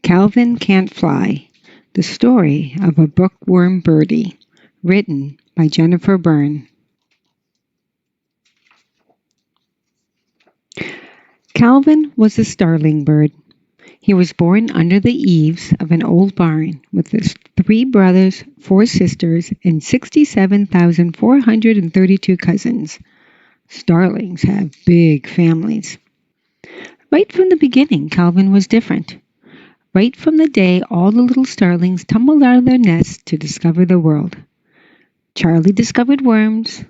Calvin Can't Fly, the story of a bookworm birdie, written by Jennifer Byrne. Calvin was a starling bird. He was born under the eaves of an old barn with his 3 brothers, 4 sisters, and 67,432 cousins. Starlings have big families. Right from the beginning, Calvin was different. Right from the day all the little starlings tumbled out of their nests to discover the world. Charlie discovered worms,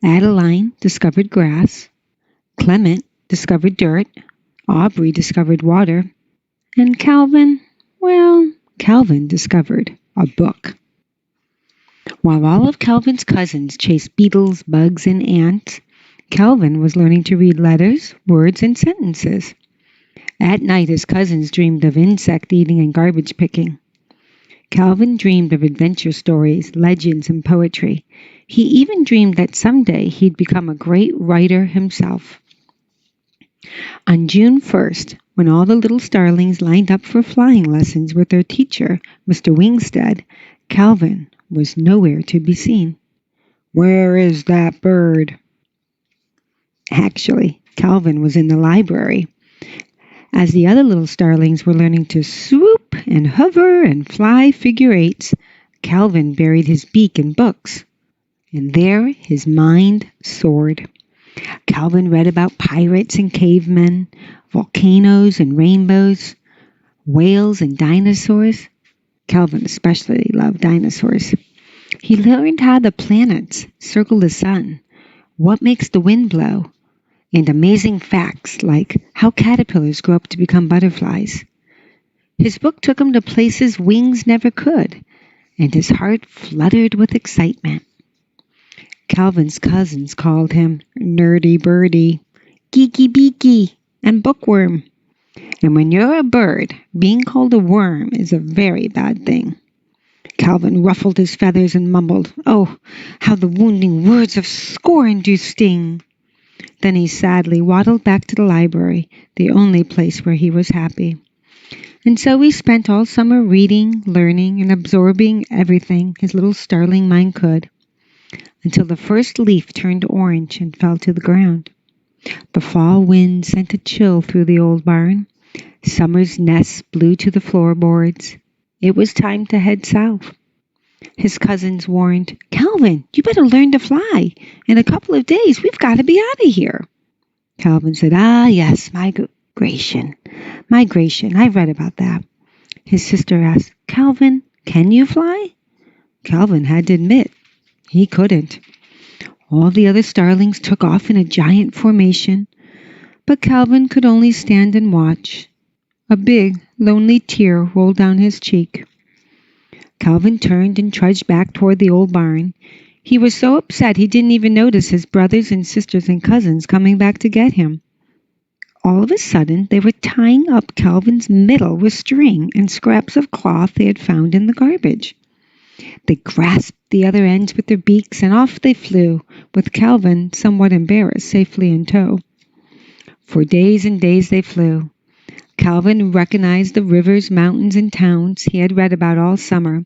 Adeline discovered grass, Clement discovered dirt, Aubrey discovered water, and Calvin discovered a book. While all of Calvin's cousins chased beetles, bugs, and ants, Calvin was learning to read letters, words, and sentences. At night, his cousins dreamed of insect eating and garbage picking. Calvin dreamed of adventure stories, legends, and poetry. He even dreamed that someday he'd become a great writer himself. On June 1st, when all the little starlings lined up for flying lessons with their teacher, Mr. Wingstead, Calvin was nowhere to be seen. "Where is that bird?" Actually, Calvin was in the library. As the other little starlings were learning to swoop and hover and fly figure eights, Calvin buried his beak in books. And there his mind soared. Calvin read about pirates and cavemen, volcanoes and rainbows, whales and dinosaurs. Calvin especially loved dinosaurs. He learned how the planets circle the sun, what makes the wind blow, and amazing facts like how caterpillars grow up to become butterflies. His book took him to places wings never could, and his heart fluttered with excitement. Calvin's cousins called him Nerdy Birdie, Geeky Beaky, and Bookworm. And when you're a bird, being called a worm is a very bad thing. Calvin ruffled his feathers and mumbled, "Oh, how the wounding words of scorn do sting!" Then he sadly waddled back to the library, the only place where he was happy. And so he spent all summer reading, learning, and absorbing everything his little starling mind could, until the first leaf turned orange and fell to the ground. The fall wind sent a chill through the old barn. Summer's nests blew to the floorboards. It was time to head south. His cousins warned, "Calvin, you better learn to fly. In a couple of days, we've got to be out of here." Calvin said, "Ah, yes, migration. I've read about that." His sister asked, "Calvin, can you fly?" Calvin had to admit he couldn't. All the other starlings took off in a giant formation, but Calvin could only stand and watch. A big, lonely tear rolled down his cheek. Calvin turned and trudged back toward the old barn. He was so upset he didn't even notice his brothers and sisters and cousins coming back to get him. All of a sudden, they were tying up Calvin's middle with string and scraps of cloth they had found in the garbage. They grasped the other ends with their beaks, and off they flew, with Calvin, somewhat embarrassed, safely in tow. For days and days they flew. Calvin recognized the rivers, mountains, and towns he had read about all summer.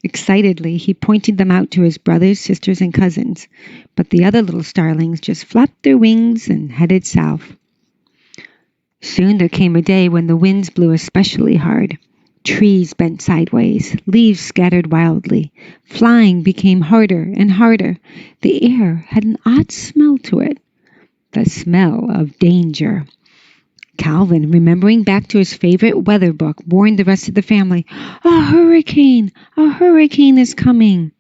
Excitedly, he pointed them out to his brothers, sisters, and cousins, but the other little starlings just flapped their wings and headed south. Soon there came a day when the winds blew especially hard. Trees bent sideways, leaves scattered wildly. Flying became harder and harder. The air had an odd smell to it, the smell of danger. Calvin, remembering back to his favorite weather book, warned the rest of the family, "A hurricane! A hurricane is coming!"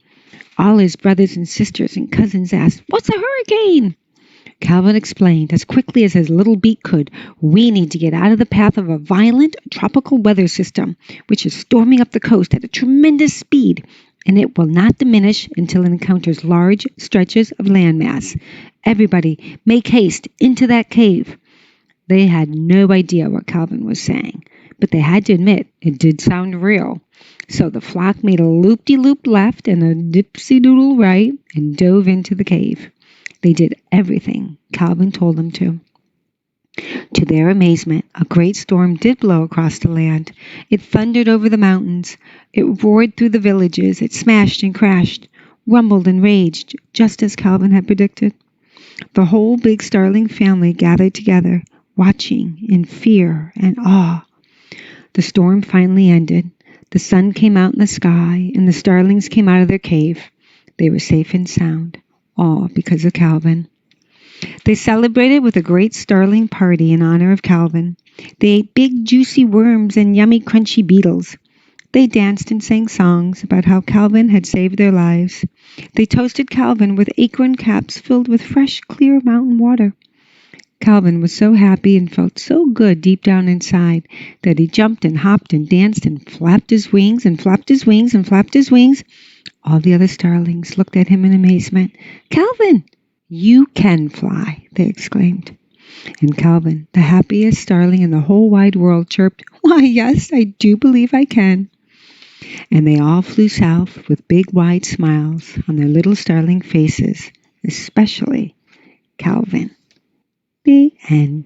All his brothers and sisters and cousins asked, "What's a hurricane?" Calvin explained as quickly as his little beak could, "We need to get out of the path of a violent tropical weather system, which is storming up the coast at a tremendous speed, and it will not diminish until it encounters large stretches of landmass. Everybody, make haste into that cave." They had no idea what Calvin was saying, but they had to admit it did sound real. So the flock made a loop-de-loop left and a dipsy-doodle right and dove into the cave. They did everything Calvin told them to. To their amazement, A great storm did blow across the land. It thundered over the mountains. It roared through the villages. It smashed and crashed, rumbled and raged, just as Calvin had predicted. The whole big starling family gathered together, watching in fear and awe. The storm finally ended. The sun came out in the sky, and the starlings came out of their cave. They were safe and sound, all because of Calvin. They celebrated with a great starling party in honor of Calvin. They ate big juicy worms and yummy crunchy beetles. They danced and sang songs about how Calvin had saved their lives. They toasted Calvin with acorn caps filled with fresh, clear mountain water. Calvin was so happy and felt so good deep down inside that he jumped and hopped and danced and flapped his wings and flapped his wings and flapped his wings. All the other starlings looked at him in amazement. "Calvin, you can fly!" they exclaimed. And Calvin, the happiest starling in the whole wide world, chirped, "Why, yes, I do believe I can." And they all flew south with big wide smiles on their little starling faces, especially Calvin. The end.